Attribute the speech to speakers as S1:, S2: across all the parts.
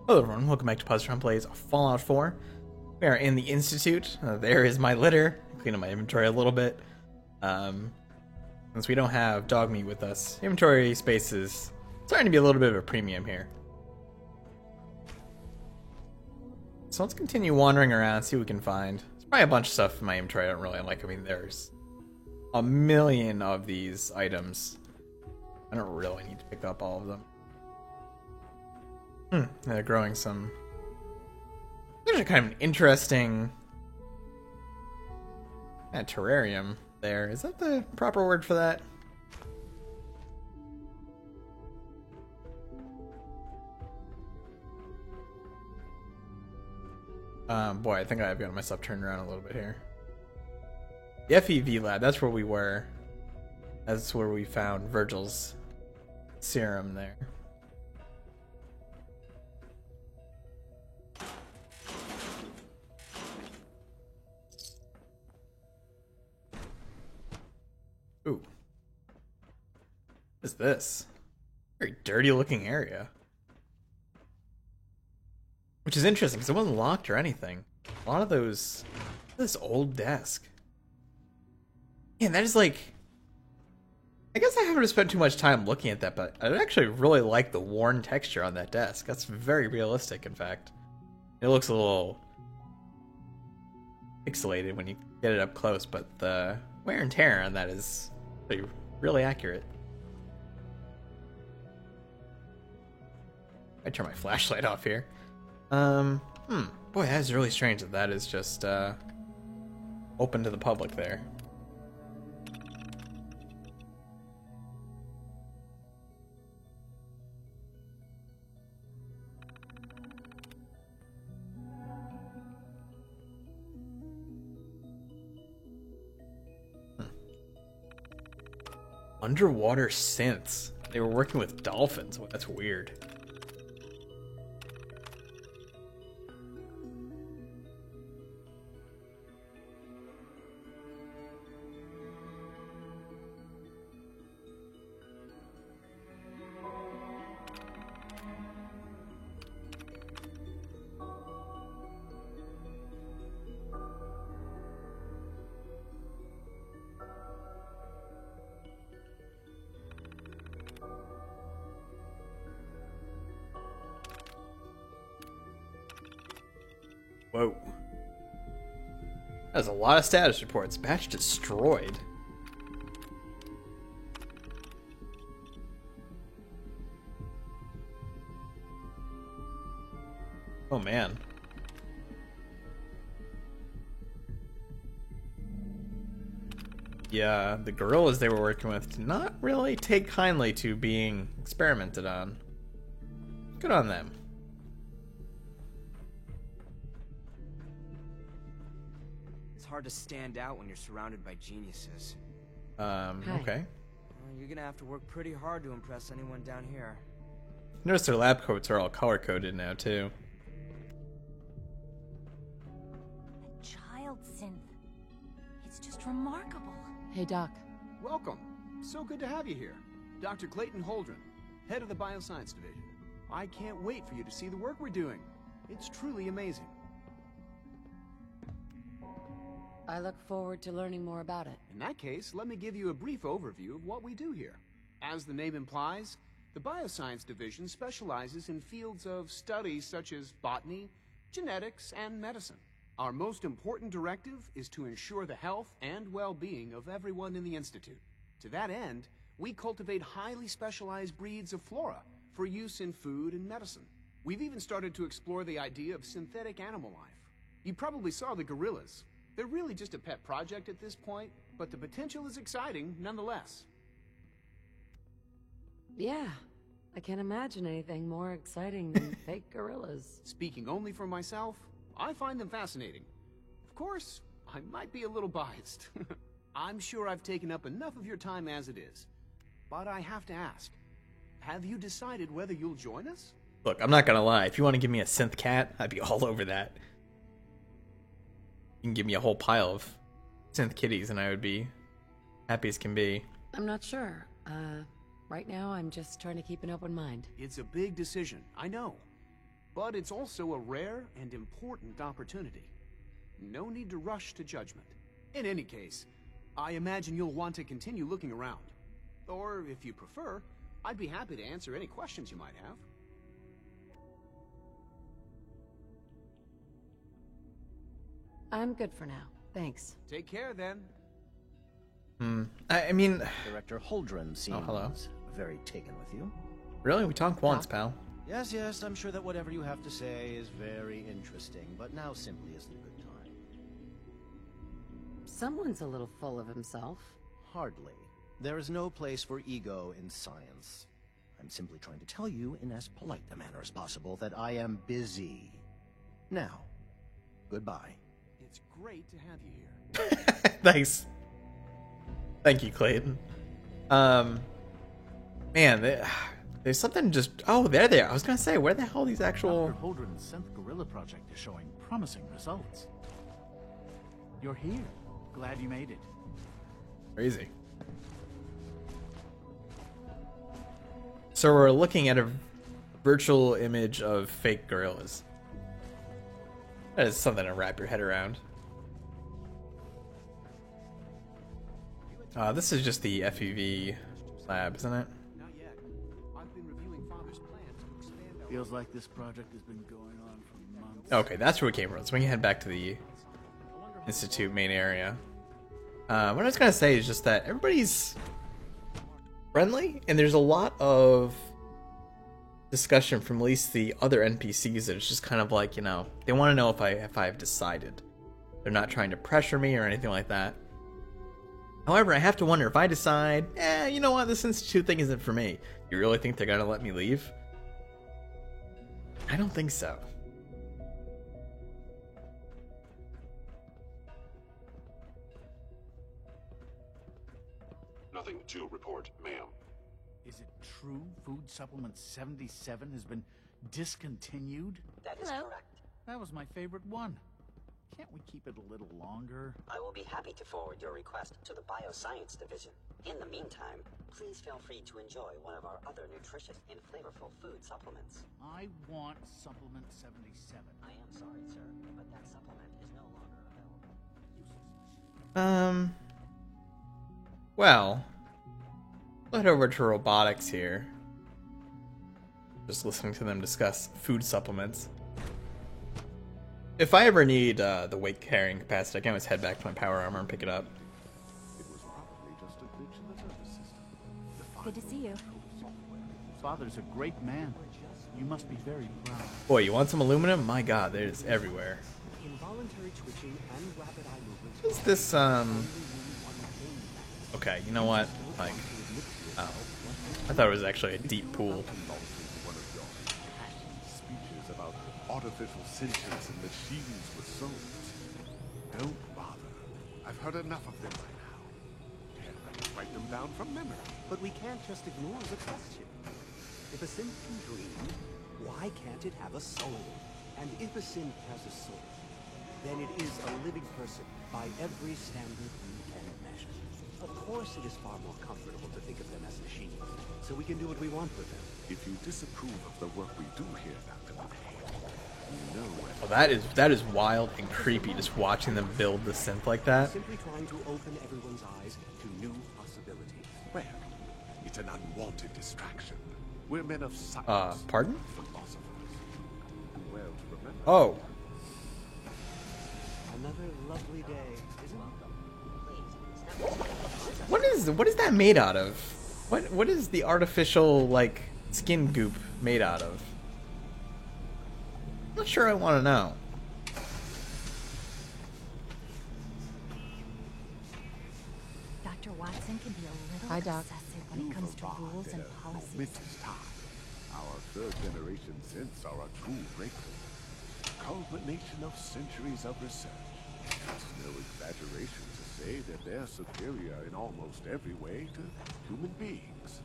S1: Hello everyone, welcome back to Positron Plays Fallout 4. We are in the Institute. There is my litter. Clean up my inventory a little bit. Since we don't have dog meat with us, inventory space is starting to be a little bit of a premium here. So let's continue wandering around, see what we can find. There's probably a bunch of stuff in my inventory I don't really like. I mean, there's a million of these items. I don't really need to pick up all of them. They're growing some... There's a kind of an interesting... terrarium there. Is that the proper word for that? Boy, I think I've got myself turned around a little bit here. The FEV lab, that's where we were. That's where we found Virgil's serum there. Ooh. What is this? Very dirty looking area. Which is interesting because it wasn't locked or anything. A lot of those... This old desk. Man, that is like... I guess I haven't spent too much time looking at that, but I actually really like the worn texture on that desk. That's very realistic, in fact. It looks a little pixelated when you get it up close, but the wear and tear on that is really accurate. I turn my flashlight off here. Boy, that is really strange that is just open to the public there. Underwater synths. They were working with dolphins. Oh, that's weird. Whoa. That's a lot of status reports. Batch destroyed. Oh man. Yeah, the gorillas they were working with did not really take kindly to being experimented on. Good on them.
S2: It's hard to stand out when you're surrounded by geniuses.
S1: Okay.
S2: You're gonna have to work pretty hard to impress anyone down here.
S1: Notice their lab coats are all color-coded now, too.
S3: A child synth. It's just remarkable.
S4: Hey, Doc.
S5: Welcome. So good to have you here. Dr. Clayton Holdren, head of the Bioscience Division. I can't wait for you to see the work we're doing. It's truly amazing.
S4: I look forward to learning more about it.
S5: In that case, let me give you a brief overview of what we do here. As the name implies, the Bioscience Division specializes in fields of study such as botany, genetics, and medicine. Our most important directive is to ensure the health and well-being of everyone in the Institute. To that end, we cultivate highly specialized breeds of flora for use in food and medicine. We've even started to explore the idea of synthetic animal life. You probably saw the gorillas. They're really just a pet project at this point, but the potential is exciting nonetheless.
S4: Yeah, I can't imagine anything more exciting than fake gorillas.
S5: Speaking only for myself, I find them fascinating. Of course, I might be a little biased. I'm sure I've taken up enough of your time as it is. But I have to ask, have you decided whether you'll join us?
S1: Look, I'm not gonna lie. If you want to give me a synth cat, I'd be all over that. You can give me a whole pile of synth kitties and I would be happy as can be.
S4: I'm not sure. Right now I'm just trying to keep an open mind.
S5: It's a big decision, I know. but it's also a rare and important opportunity. No need to rush to judgment. In any case, I imagine you'll want to continue looking around. Or, if you prefer, I'd be happy to answer any questions you might have.
S4: I'm good for now. Thanks.
S5: Take care, then.
S1: I mean,
S6: Director Holdren seems
S1: hello.
S6: very taken with you.
S1: really? We talked once, pal.
S6: Yes, yes, I'm sure that whatever you have to say is very interesting, but now simply isn't a good time.
S4: Someone's a little full of himself.
S6: Hardly. There is no place for ego in science. I'm simply trying to tell you in as polite a manner as possible that I am busy. Now, goodbye.
S5: It's great to have you here.
S1: Thanks. Thank you, Clayton. Man, there's something just... Oh, there they are. I was going to say, where the hell are these actual...
S7: Dr. Holdren's synth gorilla project is showing promising results. You're here. Glad you made it.
S1: Crazy. So we're looking at a virtual image of fake gorillas. That is something to wrap your head around. This is just the FEV lab, isn't it?
S5: Not yet. I've been reviewing Father's plans to expand our...
S7: Feels like this project has been going on for months.
S1: Okay, that's where we came from. So we can head back to the Institute main area. What I was going to say is just that everybody's friendly, and there's a lot of discussion from at least the other NPCs that it's just kind of like, you know, they want to know if I've decided. They're not trying to pressure me or anything like that. However, I have to wonder if I decide, you know what, this Institute thing isn't for me. You really think they're going to let me leave? I don't think so.
S8: Nothing to report, ma'am.
S7: Is it true Food Supplement 77 has been discontinued?
S9: That is
S3: Hello.
S9: correct.
S7: That was my favorite one. Can't we keep it a little longer?
S9: I will be happy to forward your request to the Bioscience Division. In the meantime, please feel free to enjoy one of our other nutritious and flavorful food supplements.
S7: I want Supplement 77.
S9: I am sorry, sir, but that supplement is no longer available.
S1: Well, let's head over to robotics here. Just listening to them discuss food supplements. If I ever need the weight carrying capacity, I can always head back to my power armor and pick it up.
S8: It was probably just a glitch in the nervous system.
S3: Good to see you.
S7: Father's a great man. You must be very proud.
S1: Boy, you want some aluminum? My god, it is everywhere.
S5: Involuntary twitching and rapid eye movements...
S1: What is this, Okay, you know what? Like, oh. I thought it was actually a deep pool.
S8: One of your speeches about artificial sentience and machines with souls. Don't bother. I've heard enough of them by now. Can't I just write them down from memory?
S10: But we can't just ignore the question. If a synth can dream, why can't it have a soul? And if a synth has a soul, then it is a living person by every standard we can measure. Of course it is far more comfortable to think of them as machines, so we can do what we want with them.
S8: If you disapprove of the work we do here, Dr. McKay, you know what...
S1: Well, that is wild and creepy, just watching them build the synth like that.
S10: Simply trying to open everyone's eyes to new possibilities.
S8: Well, it's an unwanted distraction. We're men of science.
S1: Pardon?
S8: Philosophers. Well, to remember...
S1: Oh.
S10: Another lovely day, isn't it?
S1: What is that made out of? What is the artificial, like, skin goop made out of? I'm not sure I want to know.
S3: Dr. Watson can be a little
S4: Hi, Doc.
S3: obsessive when it comes to rules and policies.
S8: Momentous time. Our third generation synths are a true breakthrough. Culmination of centuries of research. It's no exaggeration to say that they're superior in almost every way to human beings.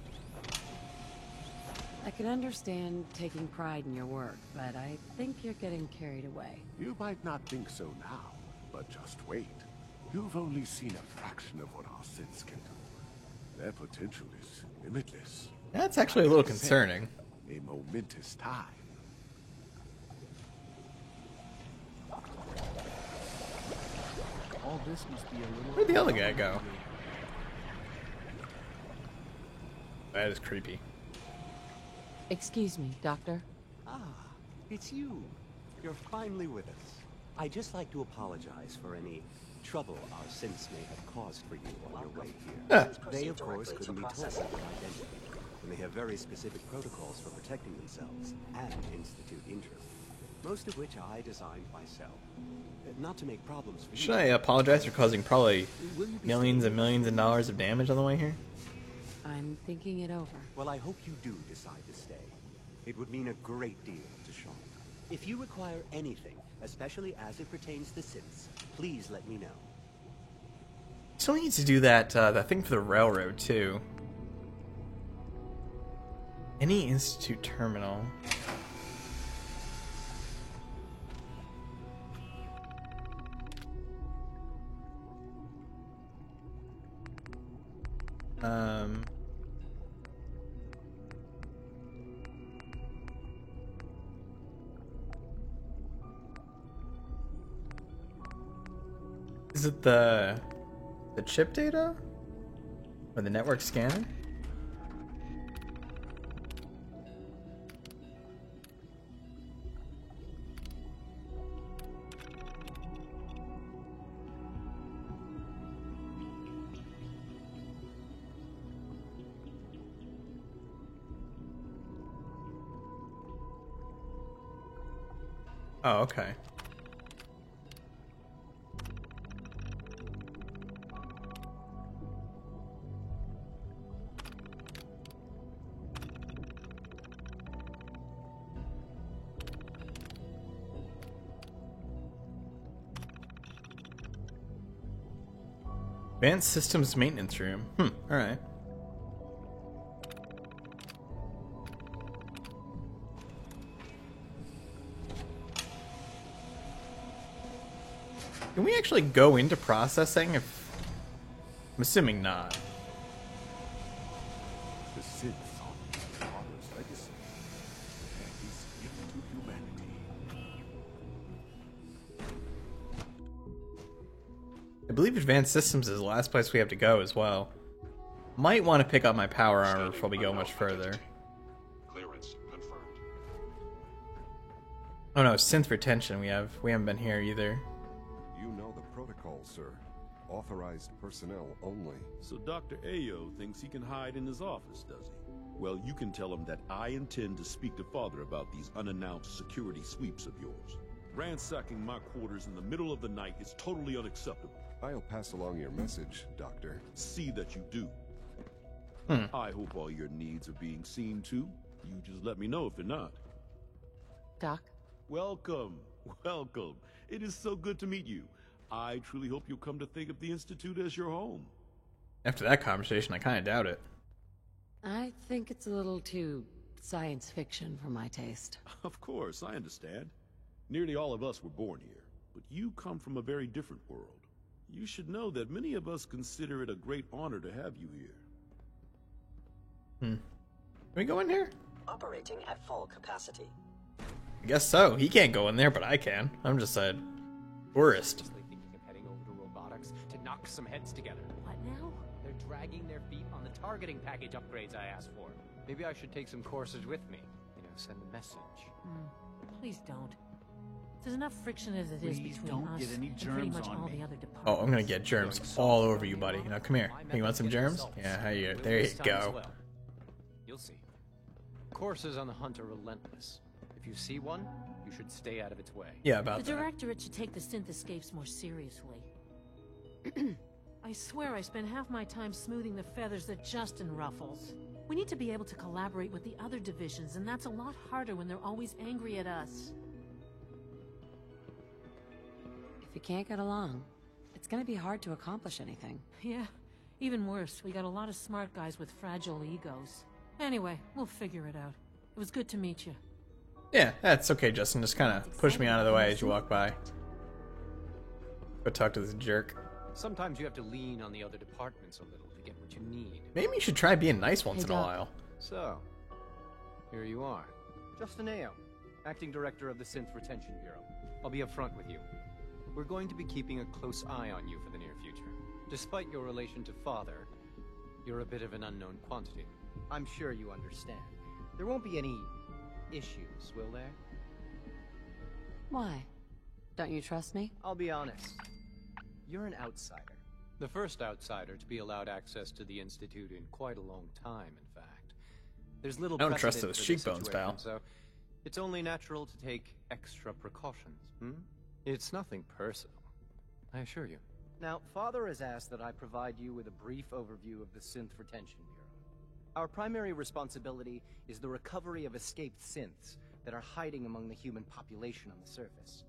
S4: I can understand taking pride in your work, but I think you're getting carried away.
S8: You might not think so now, but just wait. You've only seen a fraction of what our synths can do. Their potential is limitless.
S1: That's actually a little concerning.
S8: A momentous time.
S7: All this must be a little...
S1: Where'd the other guy go? That is creepy.
S4: Excuse me, Doctor.
S10: Ah, it's you. You're finally with us. I'd just like to apologize for any trouble our synths may have caused for you on your way here. They, of course, couldn't be told your identity, and they have very specific protocols for protecting themselves and Institute interest, most of which I designed myself. Not to make problems for
S1: Should I apologize for causing probably millions and millions of dollars of damage on the way here?
S4: I'm thinking it over.
S10: Well, I hope you do decide to stay. It would mean a great deal to Sean. If you require anything, especially as it pertains to synths, please let me know.
S1: Still needs to do that that thing for the railroad too. Any Institute terminal. Is it the chip data? Or the network scanner? Oh, okay. Advanced Systems Maintenance Room. Alright. Can we actually go into processing? I'm assuming not.
S8: The synths are his father's legacy, and he's given to humanity.
S1: I believe Advanced Systems is the last place we have to go as well. Might want to pick up my power armor before we go much further.
S11: Clearance confirmed.
S1: Oh no, synth retention we haven't been here either.
S8: You know the protocol, sir. Authorized personnel only.
S11: So Dr. Ayo thinks he can hide in his office, does he? Well, you can tell him that I intend to speak to Father about these unannounced security sweeps of yours. Ransacking my quarters in the middle of the night is totally unacceptable.
S8: I'll pass along your message, Doctor.
S11: See that you do. I hope all your needs are being seen to. You just let me know if they're not.
S4: Doc?
S11: Welcome. Welcome. It is so good to meet you. I truly hope you'll come to think of the Institute as your home.
S1: After that conversation, I kind of doubt it.
S4: I think it's a little too science fiction for my taste.
S11: Of course, I understand. Nearly all of us were born here, but you come from a very different world. You should know that many of us consider it a great honor to have you here.
S1: Can we go in here?
S9: Operating at full capacity.
S1: I guess so. He can't go in there, but I can. I'm just a tourist.
S12: Thinking of heading over to robotics to knock some heads together.
S3: What now?
S12: They're dragging their feet on the targeting package upgrades I asked for. Maybe I should take some courses with me. You know, send a message.
S3: Please don't. There's enough friction as it is
S7: Please
S3: between
S7: don't
S3: us
S7: get any
S3: and pretty
S7: germs
S3: much
S7: on
S3: all
S7: me.
S3: the other departments.
S1: Oh, I'm gonna get germs all over you, buddy. Now come here. Hey, you want some germs? Yeah, how you? There you
S12: This time as
S1: go.
S12: well. You'll see. Courses on the hunt are relentless. If you see one, you should stay out of its way.
S1: Yeah, about
S3: The
S1: that.
S3: directorate should take the synth escapes more seriously. I swear I spend half my time smoothing the feathers that Justin ruffles. We need to be able to collaborate with the other divisions, and that's a lot harder when they're always angry at us.
S4: If you can't get along, it's gonna be hard to accomplish anything.
S3: Yeah, even worse, we got a lot of smart guys with fragile egos. Anyway, we'll figure it out. It was good to meet you.
S1: Yeah, that's okay, Justin. Just kind of push me out of the way as you walk by. Go talk to this jerk.
S12: Sometimes you have to lean on the other departments a little to get what you need.
S1: Maybe you should try being nice once
S3: Hey,
S1: in a
S3: Doc.
S1: while.
S12: So, here you are. Justin Ayo, Acting Director of the Synth Retention Bureau. I'll be upfront with you. We're going to be keeping a close eye on you for the near future. Despite your relation to Father, you're a bit of an unknown quantity.
S13: I'm sure you understand. There won't be any issues, will there?
S4: Why? Don't you trust me?
S13: I'll be honest. You're an outsider.
S12: The first outsider to be allowed access to the Institute in quite a long time, in fact. There's little
S1: I don't trust
S12: precedent
S1: those
S12: for this
S1: cheekbones,
S12: situation,
S1: pal.
S12: So it's only natural to take extra precautions, It's nothing personal, I assure you.
S13: Now, Father has asked that I provide you with a brief overview of the Synth Retention Bureau. Our primary responsibility is the recovery of escaped synths that are hiding among the human population on the surface.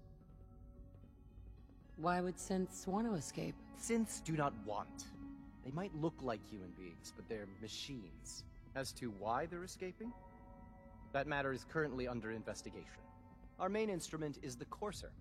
S4: Why would synths want to escape?
S13: Synths do not want. They might look like human beings, but they're machines.
S12: As to why they're escaping?
S13: That matter is currently under investigation. Our main instrument is the Courser,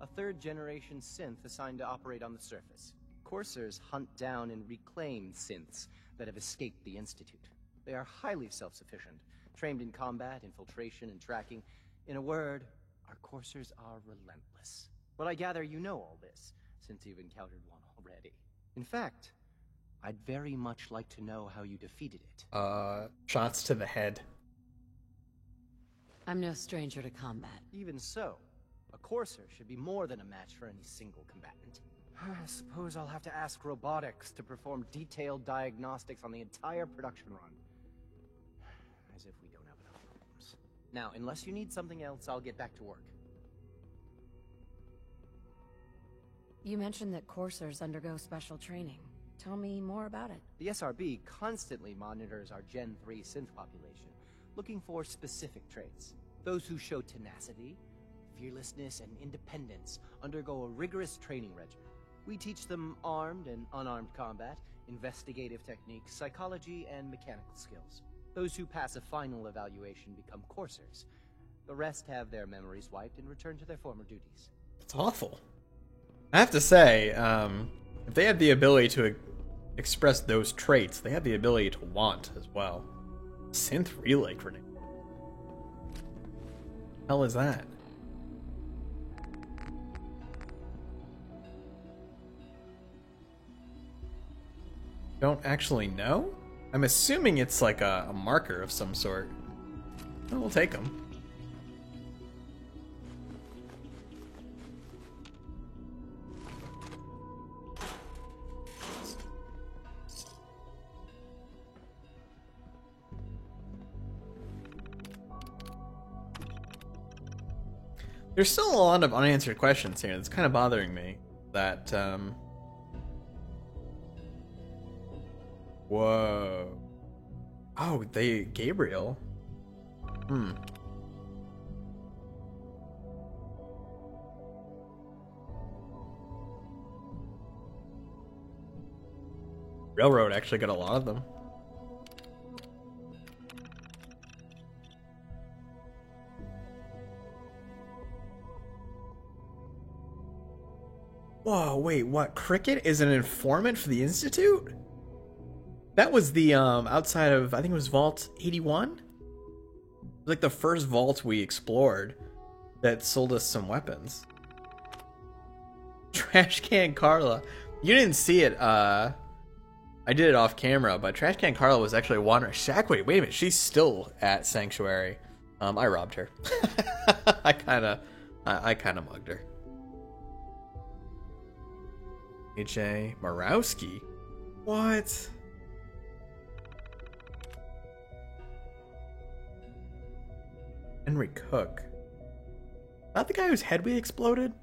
S13: a third-generation synth assigned to operate on the surface. Coursers hunt down and reclaim synths that have escaped the Institute. They are highly self-sufficient, trained in combat, infiltration, and tracking. In a word, our Coursers are relentless. But I gather you know all this, since you've encountered one already. In fact, I'd very much like to know how you defeated it.
S1: Shots to the head.
S4: I'm no stranger to combat.
S13: Even so, a Courser should be more than a match for any single combatant. I suppose I'll have to ask robotics to perform detailed diagnostics on the entire production run. As if we don't have enough problems. Now, unless you need something else, I'll get back to work.
S4: You mentioned that coursers undergo special training. Tell me more about it.
S13: The SRB constantly monitors our Gen 3 synth population, looking for specific traits. Those who show tenacity, fearlessness, and independence undergo a rigorous training regimen. We teach them armed and unarmed combat, investigative techniques, psychology, and mechanical skills. Those who pass a final evaluation become coursers. The rest have their memories wiped and return to their former duties.
S1: It's awful. I have to say, if they have the ability to express those traits, they have the ability to want as well. Synth relay grenade. Hell is that? Don't actually know? I'm assuming it's like a marker of some sort. Oh, we'll take them. There's still a lot of unanswered questions here. It's kind of bothering me that, whoa. Oh, Gabriel. Railroad actually got a lot of them. Whoa, wait, what? Cricket is an informant for the Institute? That was the, outside of, I think it was Vault 81? Like the first vault we explored that sold us some weapons. Trash Can Carla. You didn't see it, I did it off camera, but Trash Can Carla was actually wandering. Wait a minute, she's still at Sanctuary. I robbed her. I kinda mugged her. H.A. Marowski? What? Henry Cook. Not the guy whose head we exploded?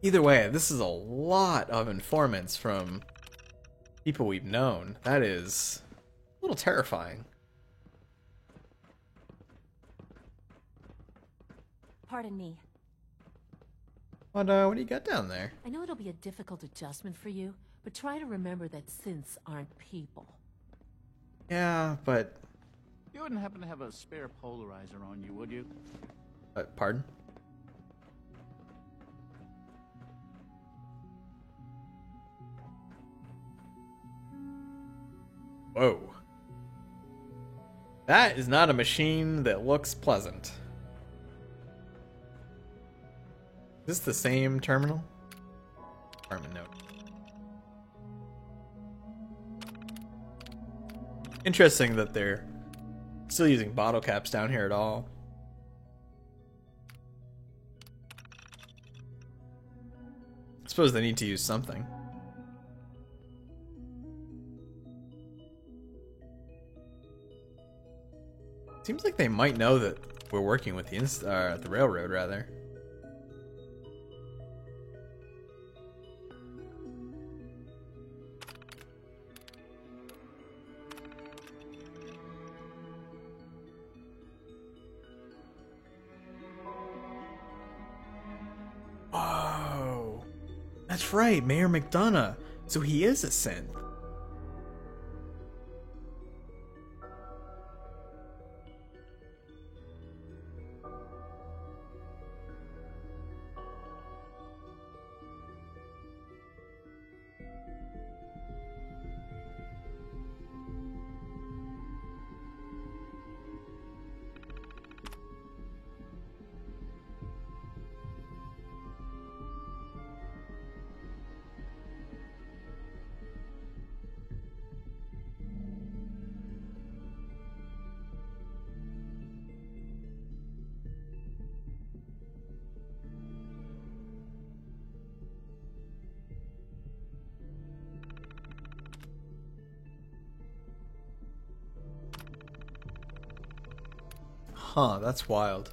S1: Either way, this is a lot of informants from people we've known. That is a little terrifying.
S3: Pardon me.
S1: What do you got down there?
S3: I know it'll be a difficult adjustment for you, but try to remember that synths aren't people.
S1: Yeah, but...
S7: You wouldn't happen to have a spare polarizer on you, would you?
S1: Pardon? Whoa. That is not a machine that looks pleasant. Is this the same terminal? Department note. Interesting that they're still using bottle caps down here at all. I suppose they need to use something. Seems like they might know that we're working with the railroad, rather. Oh, that's right, Mayor McDonough. So he is a synth. Huh, that's wild.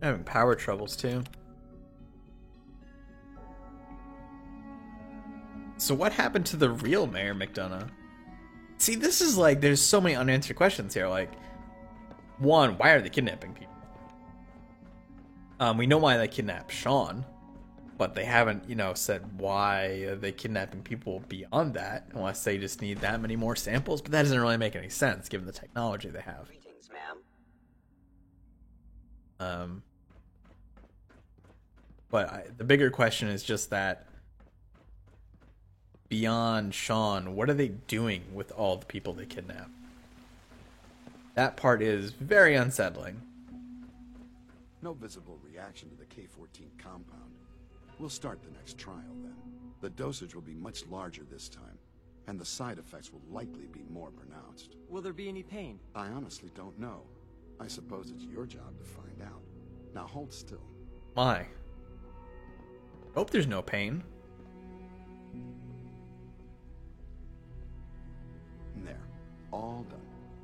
S1: Having power troubles too. So what happened to the real Mayor McDonough? See, this is like, there's so many unanswered questions here. Like, one, why are they kidnapping people? We know why they kidnapped Sean, but they haven't, said why are they kidnapping people beyond that, unless they just need that many more samples. But that doesn't really make any sense, given the technology they have.
S9: Greetings, ma'am.
S1: But the bigger question is just that, beyond Sean, what are they doing with all the people they kidnap? That part is very unsettling.
S8: No visible reaction to the K-14 compound. We'll start the next trial then. The dosage will be much larger this time, and the side effects will likely be more pronounced.
S13: Will there be any pain?
S8: I honestly don't know. I suppose it's your job to find out. Now hold still.
S1: My. Hope there's no pain.
S8: There. All done.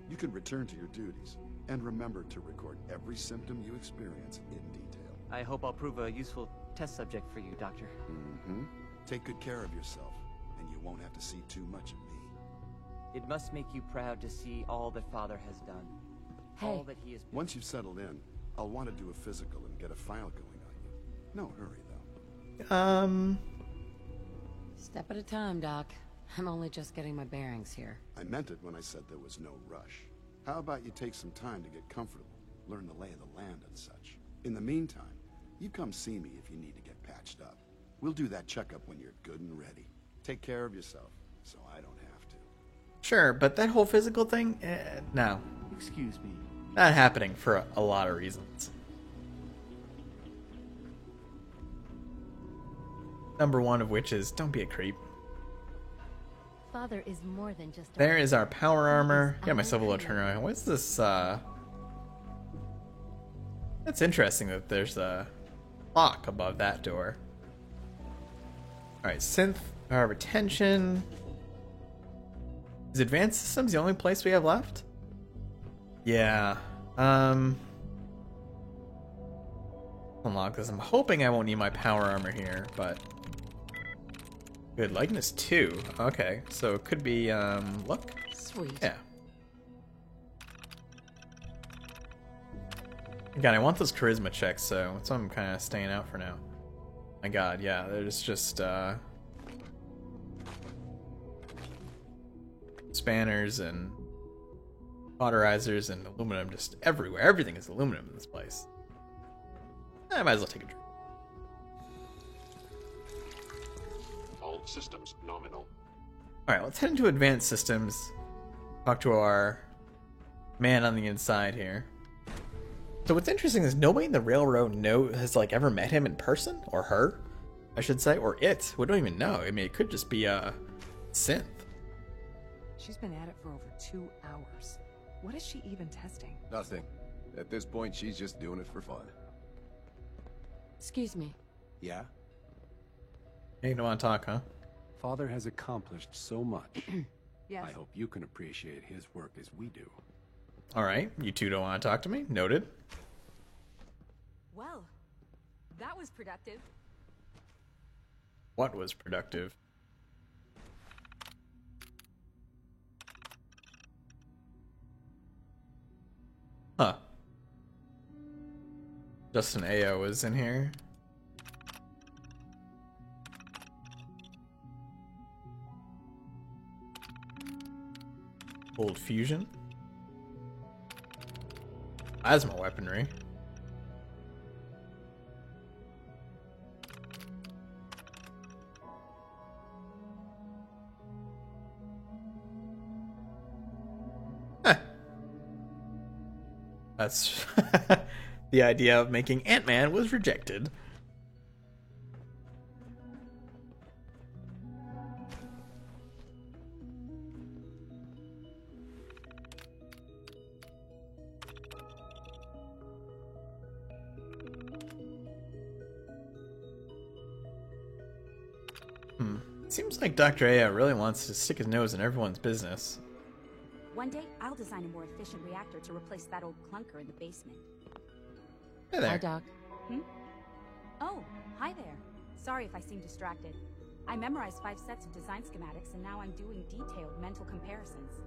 S8: You can return to your duties, and remember to record every symptom you experience in detail.
S13: I hope I'll prove a useful test subject for you, Doctor.
S8: Mm-hmm. Take good care of yourself, and you won't have to see too much of me.
S13: It must make you proud to see all that Father has done.
S4: Hey.
S13: All that he has been.
S8: Once you've settled in, I'll want to do a physical and get a file going on you. No hurry, though.
S4: Step at a time, Doc. I'm only just getting my bearings here.
S8: I meant it when I said there was no rush. How about you take some time to get comfortable, learn the lay of the land and such. In the meantime, you come see me if you need to get patched up. We'll do that checkup when you're good and ready. Take care of yourself, so I don't have to.
S1: Sure, but that whole physical thing? No.
S7: Excuse me.
S1: Not happening for a lot of reasons. Number one of which is, don't be a creep.
S14: Father is more than just
S1: There is our power armor. Got myself a little turnaround. What's this, That's interesting that there's a lock above that door. Alright, synth, retention. Is advanced systems the only place we have left? Yeah. Unlock this. I'm hoping I won't need my power armor here, but... Good, likeness 2. Okay, so it could be, luck?
S3: Sweet.
S1: Yeah. Again, I want those charisma checks, so that's why I'm kind of staying out for now. My god, yeah, there's just, spanners and cauterizers and aluminum just everywhere. Everything is aluminum in this place. I might as well take a drink.
S15: All systems nominal.
S1: Alright, let's head into advanced systems. Talk to our man on the inside here. So what's interesting is nobody in the railroad has like ever met him in person, or her, I should say, or it. We don't even know. I mean, it could just be a synth.
S14: She's been at it for over 2 hours. What is she even testing?
S16: Nothing. At this point, she's just doing it for fun.
S4: Excuse me.
S16: Yeah?
S1: Hey, you don't want to talk, huh?
S17: Father has accomplished so much.
S14: Yes.
S17: I hope you can appreciate his work as we do.
S1: All right, you two don't want to talk to me? Noted.
S18: Well, that was productive.
S1: What was productive? Huh. Justin Ao is in here. Old fusion. Plasma weaponry. That's the idea of making Ant-Man was rejected. Seems like Dr. Aya really wants to stick his nose in everyone's business.
S19: One day, I'll design a more efficient reactor to replace that old clunker in the basement.
S1: Hey there.
S4: Hi, Doc.
S19: Oh, hi there. Sorry if I seem distracted. I memorized 5 sets of design schematics, and now I'm doing detailed mental comparisons.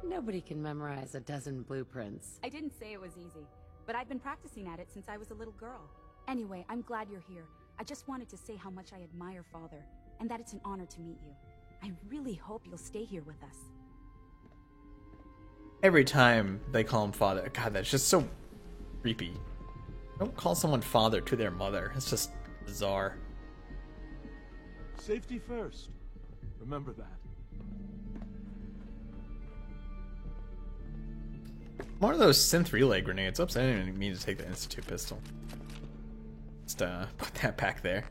S4: Nobody can memorize a dozen blueprints.
S19: I didn't say it was easy, but I've been practicing at it since I was a little girl. Anyway, I'm glad you're here. I just wanted to say how much I admire Father, and that it's an honor to meet you. I really hope you'll stay here with us.
S1: Every time they call him father, God, that's just so creepy. Don't call someone father to their mother. It's just bizarre.
S20: Safety first. Remember that.
S1: More of those synth relay grenades. Oops, I didn't even mean to take the Institute pistol. Just put that back there.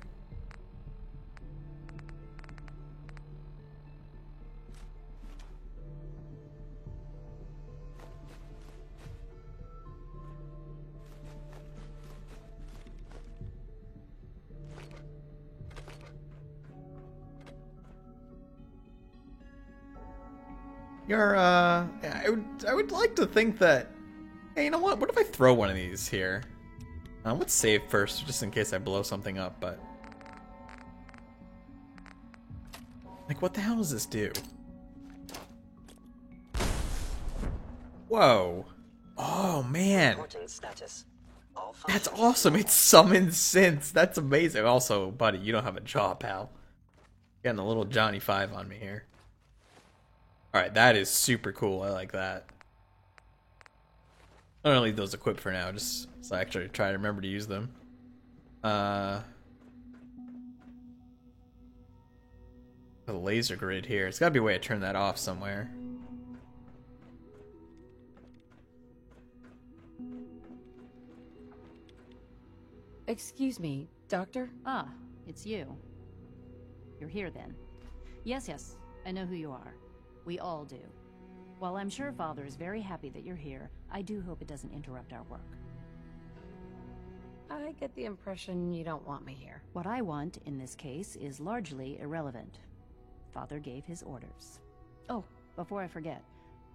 S1: I would like to think that, hey, you know what? What if I throw one of these here? Let's save first, just in case I blow something up, but... Like, what the hell does this do? Whoa. Oh, man. That's awesome. It summons synths. That's amazing. Also, buddy, you don't have a jaw, pal. Getting a little Johnny 5 on me here. Alright, that is super cool. I like that. I'm gonna leave those equipped for now, just so I actually try to remember to use them. The laser grid here. It's gotta be a way to turn that off somewhere.
S4: Excuse me, Doctor?
S21: Ah, it's you. You're here then. Yes, I know who you are. We all do. While I'm sure Father is very happy that you're here, I do hope it doesn't interrupt our work.
S4: I get the impression you don't want me here.
S21: What I want, in this case, is largely irrelevant. Father gave his orders. Oh, before I forget,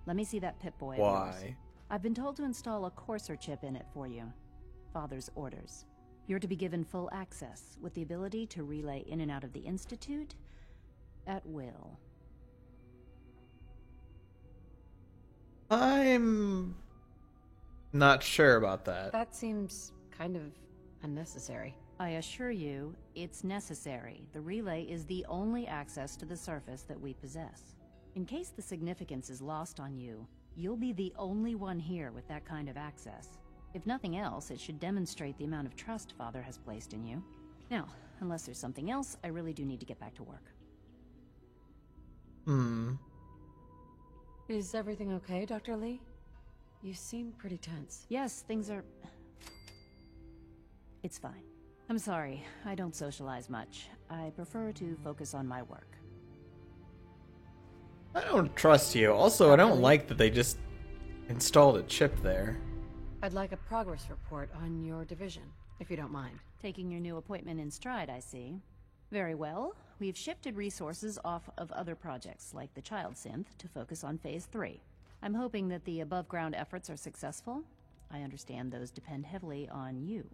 S21: let me see that Pip-Boy of yours.
S1: Why?
S21: I've been told to install a Courser chip in it for you. Father's orders. You're to be given full access, with the ability to relay in and out of the Institute at will.
S1: I'm not sure about that.
S4: That seems kind of unnecessary.
S21: I assure you, it's necessary. The relay is the only access to the surface that we possess. In case the significance is lost on you, you'll be the only one here with that kind of access. If nothing else, it should demonstrate the amount of trust Father has placed in you. Now, unless there's something else, I really do need to get back to work.
S4: Is everything okay, Dr. Lee? You seem pretty tense.
S21: Yes, things are... It's fine. I'm sorry, I don't socialize much. I prefer to focus on my work.
S1: I don't trust you. Also, I don't like that they just installed a chip there.
S4: I'd like a progress report on your division, if you don't mind.
S21: Taking your new appointment in stride, I see. Very well. We've shifted resources off of other projects, like the Child Synth, to focus on Phase 3. I'm hoping that the above-ground efforts are successful. I understand those depend heavily on you.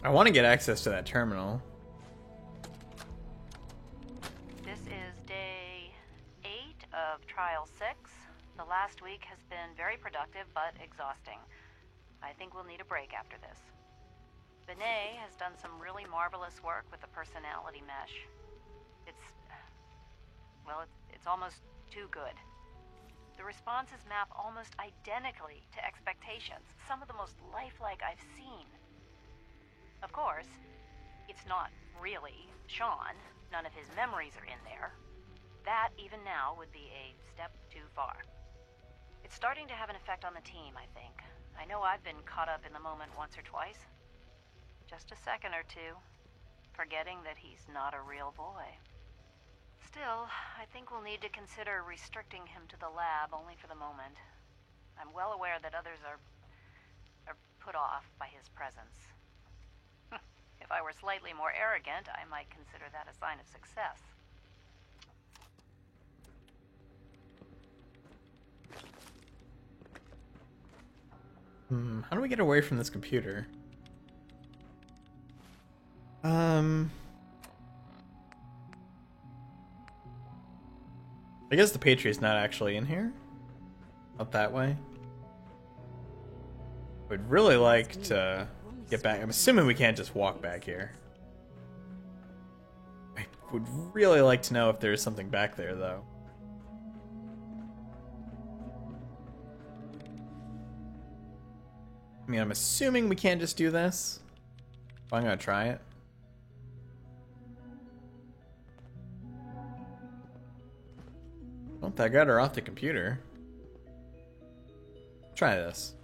S1: I want to get access to that terminal.
S21: This is day 8 of Trial 6. The last week has been very productive, but exhausting. I think we'll need a break after this. Benet has done some really marvelous work with the personality mesh. It's almost too good. The responses map almost identically to expectations, some of the most lifelike I've seen. Of course, it's not really Sean. None of his memories are in there. That, even now, would be a step too far. It's starting to have an effect on the team, I think. I know I've been caught up in the moment once or twice. Just a second or two, forgetting that he's not a real boy. Still, I think we'll need to consider restricting him to the lab only for the moment. I'm well aware that others are put off by his presence. If I were slightly more arrogant, I might consider that a sign of success.
S1: How do we get away from this computer? I guess the Patriot's not actually in here. Not that way. Would really like to get back. I'm assuming we can't just walk back here. I would really like to know if there's something back there, though. I mean, I'm assuming we can't just do this. But I'm gonna try it. Well, that got her off the computer. Try this.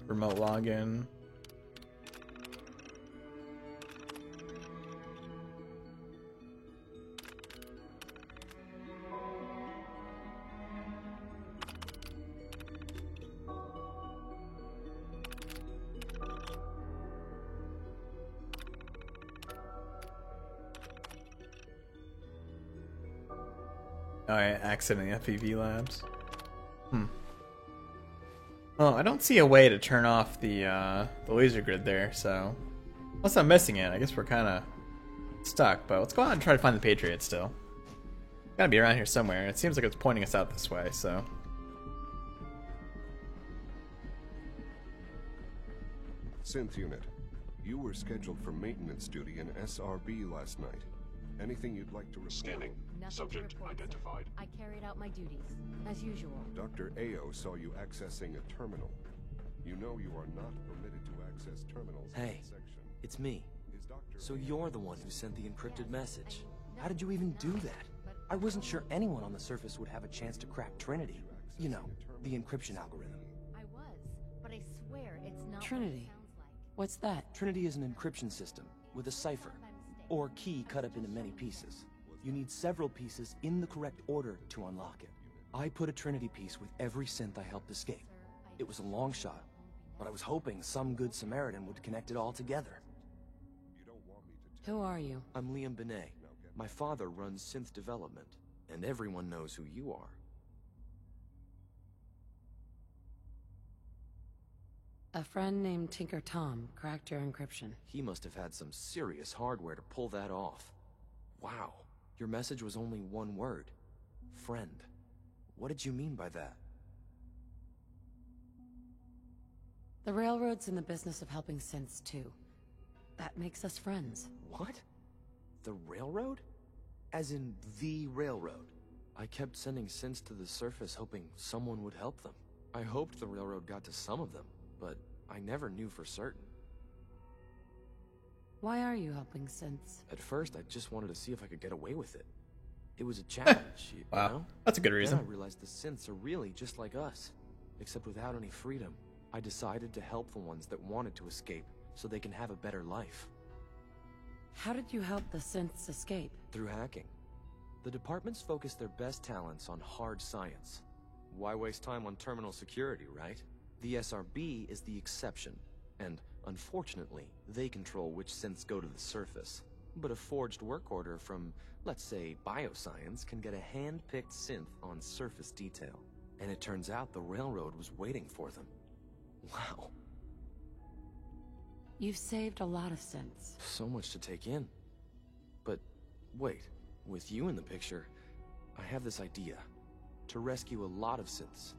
S1: Remote login. Oh, I accidentally FEV labs. Oh, I don't see a way to turn off the laser grid there, so unless I'm missing it, I guess we're kind of stuck. But let's go out and try to find the Patriot still. Gotta be around here somewhere. It seems like it's pointing us out this way, so.
S8: Synth unit, you were scheduled for maintenance duty in SRB last night. Anything you'd like to report?
S15: Scanning. Subject identified.
S4: I carried out my duties, as usual.
S8: Dr. Ao saw you accessing a terminal. You know you are not permitted to access terminals in
S2: Hey,
S8: this section.
S2: it's me. So you're the one who sent the encrypted message. How did you even do that? I wasn't sure anyone on the surface would have a chance to crack Trinity. You know, the encryption algorithm.
S4: I was, but I swear it's not
S14: Trinity. What's that?
S2: Trinity is an encryption system with a cipher, or key cut up into many pieces. You need several pieces in the correct order to unlock it. I put a Trinity piece with every synth I helped escape. It was a long shot, but I was hoping some good Samaritan would connect it all together.
S14: Who are you?
S2: I'm Liam Benet. My father runs synth development, and everyone knows who you are.
S14: A friend named Tinker Tom cracked your encryption.
S2: He must have had some serious hardware to pull that off. Wow, your message was only one word. Friend. What did you mean by that?
S14: The Railroad's in the business of helping synths too. That makes us friends.
S2: What? The Railroad? As in the Railroad? I kept sending synths to the surface hoping someone would help them. I hoped the railroad got to some of them, but I never knew for certain.
S14: Why are you helping synths?
S2: At first, I just wanted to see if I could get away with it. It was a challenge, you
S1: Wow,
S2: know?
S1: that's a good reason.
S2: Then I realized the synths are really just like us, except without any freedom. I decided to help the ones that wanted to escape so they can have a better life.
S14: How did you help the synths escape?
S2: Through hacking. The departments focus their best talents on hard science. Why waste time on terminal security, right? The SRB is the exception, and unfortunately, they control which synths go to the surface. But a forged work order from, let's say, Bioscience can get a hand-picked synth on surface detail. And it turns out the railroad was waiting for them. Wow.
S14: You've saved a lot of synths.
S2: So much to take in. But wait, with you in the picture, I have this idea. To rescue a lot of synths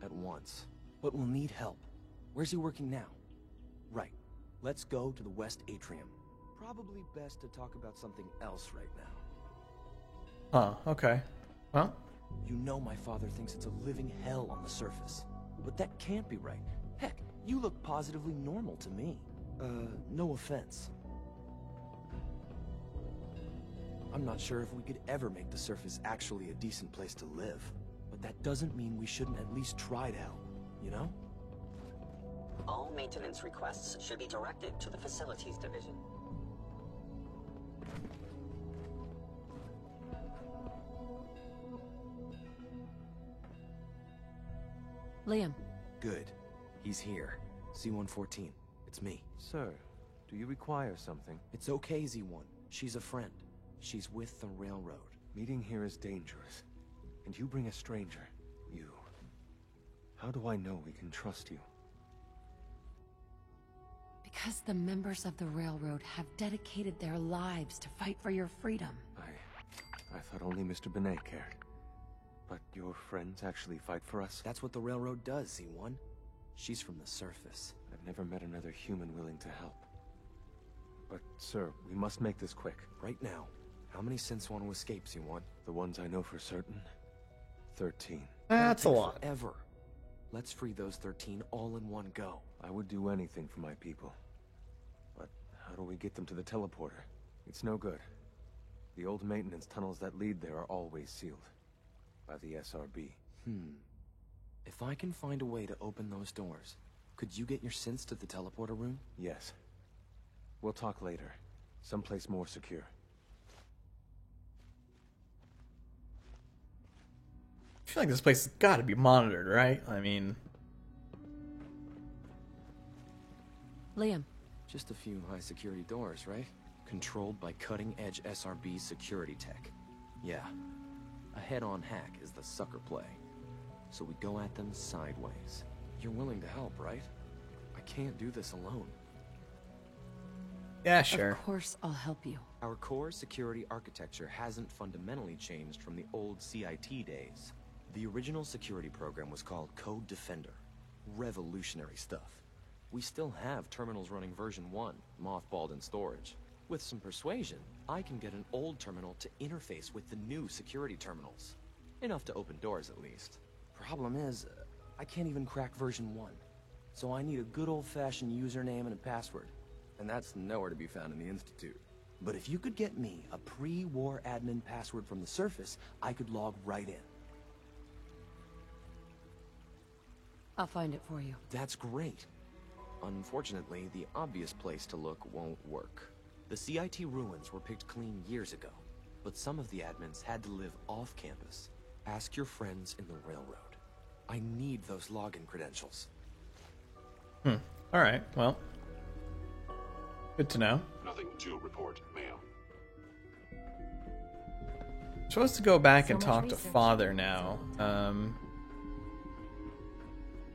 S2: at once. But we'll need help. Where's he working now? Right. Let's go to the West Atrium. Probably best to talk about something else right now.
S1: Huh, okay. Well?
S2: You know my father thinks it's a living hell on the surface. But that can't be right. Heck, you look positively normal to me. No offense. I'm not sure if we could ever make the surface actually a decent place to live. But that doesn't mean we shouldn't at least try to help, you know?
S9: All maintenance requests should be directed to the Facilities Division.
S14: Liam.
S2: Good. He's here. C-114. It's me.
S6: Sir, do you require something?
S2: It's okay, Z-1. She's a friend. She's with the railroad.
S6: Meeting here is dangerous. And you bring a stranger. You. How do I know we can trust you?
S14: Because the members of the railroad have dedicated their lives to fight for your freedom.
S6: I thought only Mr. Benet cared. But your friends actually fight for us?
S2: That's what the railroad does, Z-1. She's from the surface.
S6: I've never met another human willing to help. But, sir, we must make this quick.
S2: Right now. How many synths want to escape, Z-1?
S6: The ones I know for certain? 13.
S1: That's a lot.
S2: Forever. Let's free those 13 all in one go.
S6: I would do anything for my people. But how do we get them to the teleporter? It's no good. The old maintenance tunnels that lead there are always sealed. By the SRB.
S2: If I can find a way to open those doors, could you get your synths to the teleporter room?
S6: Yes. We'll talk later. Someplace more secure.
S1: I feel like this place has got to be monitored, right? I mean...
S14: Liam.
S2: Just a few high-security doors, right? Controlled by cutting-edge SRB security tech. Yeah. A head-on hack is the sucker play. So we go at them sideways. You're willing to help, right? I can't do this alone.
S1: Yeah, sure.
S14: Of course I'll help you.
S2: Our core security architecture hasn't fundamentally changed from the old CIT days. The original security program was called Code Defender. Revolutionary stuff. We still have terminals running version 1, mothballed in storage. With some persuasion, I can get an old terminal to interface with the new security terminals. Enough to open doors, at least. Problem is, I can't even crack version 1. So I need a good old-fashioned username and a password. And that's nowhere to be found in the Institute. But if you could get me a pre-war admin password from the surface, I could log right in.
S14: I'll find it for you.
S2: That's great. Unfortunately, the obvious place to look won't work. The CIT ruins were picked clean years ago, but some of the admins had to live off campus. Ask your friends in the railroad. I need those login credentials.
S1: Alright, well. Good to know.
S15: Nothing to report, ma'am.
S1: Supposed to go back and
S4: So
S1: talk
S4: much
S1: to
S4: research.
S1: Father now.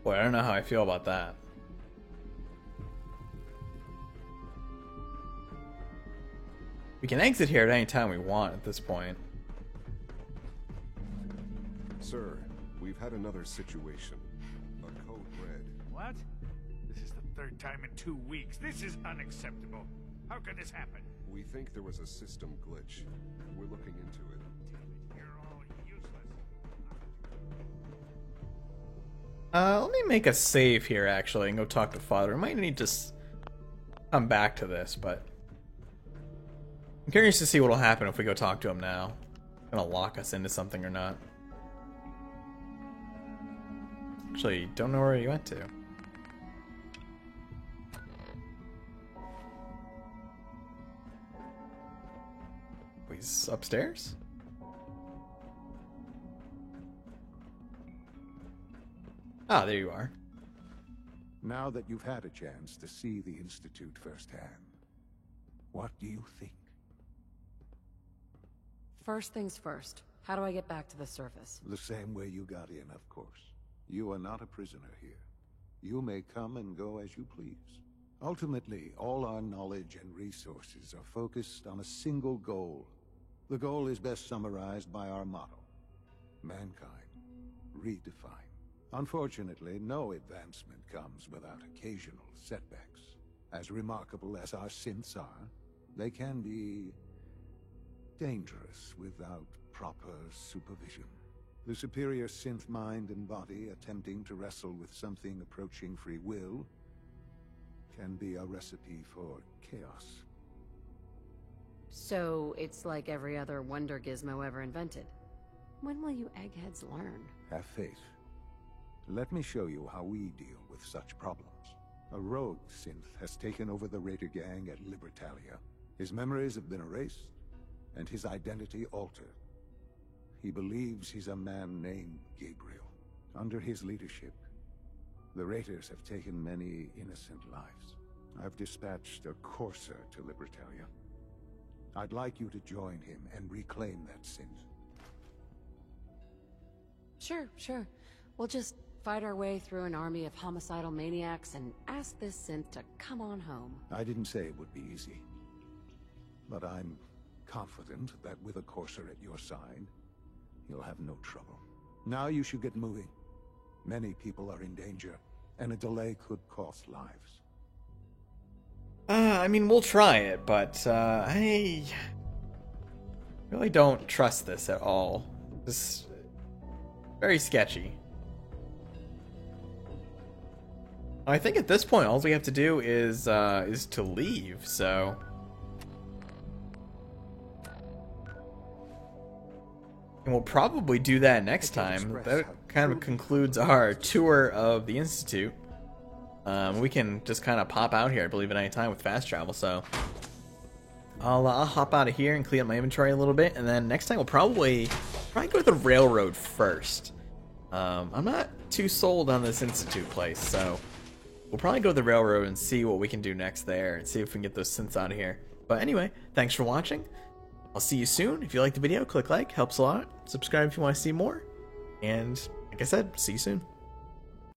S1: Boy, I don't know how I feel about that. We can exit here at any time we want at this point.
S8: Sir, we've had another situation. A code red.
S22: What? This is the third time in 2 weeks. This is unacceptable. How could this happen?
S8: We think there was a system glitch. We're looking into it.
S22: You're all useless.
S1: Let me make a save here, actually, and go talk to Father. I might need to come back to this, but I'm curious to see what'll happen if we go talk to him now. Gonna lock us into something or not. Actually, don't know where he went to. He's upstairs? Ah, there you are.
S8: Now that you've had a chance to see the Institute firsthand, what do you think?
S14: First things first. How do I get back to the surface?
S8: The same way you got in, of course. You are not a prisoner here. You may come and go as you please. Ultimately, all our knowledge and resources are focused on a single goal. The goal is best summarized by our motto: mankind, redefine. Unfortunately, no advancement comes without occasional setbacks. As remarkable as our synths are, they can be dangerous without proper supervision. The superior synth mind and body attempting to wrestle with something approaching free will can be a recipe for chaos.
S14: So, it's like every other wonder gizmo ever invented. When will you eggheads learn?
S8: Have faith. Let me show you how we deal with such problems. A rogue synth has taken over the Raider gang at Libertalia. His memories have been erased, and his identity altered. He believes he's a man named Gabriel. Under his leadership, the Raiders have taken many innocent lives. I've dispatched a courser to Libertalia. I'd like you to join him and reclaim that synth.
S14: Sure. We'll just fight our way through an army of homicidal maniacs and ask this synth to come on home.
S8: I didn't say it would be easy. But I'm confident that with a courser at your side, you'll have no trouble. Now you should get moving. Many people are in danger, and a delay could cost lives.
S1: I mean, we'll try it, but I really don't trust this at all. This is very sketchy. I think at this point, all we have to do is to leave. So, and we'll probably do that next time. That kind of concludes our tour of the Institute. We can just kind of pop out here, I believe, at any time with fast travel. So I'll hop out of here and clean up my inventory a little bit, and then next time we'll probably go to the railroad first. I'm not too sold on this Institute place, so we'll probably go to the railroad and see what we can do next there, and see if we can get those synths out of here. But anyway, thanks for watching. I'll see you soon. If you liked the video, click like, helps a lot. Subscribe if you want to see more. And like I said, see you soon.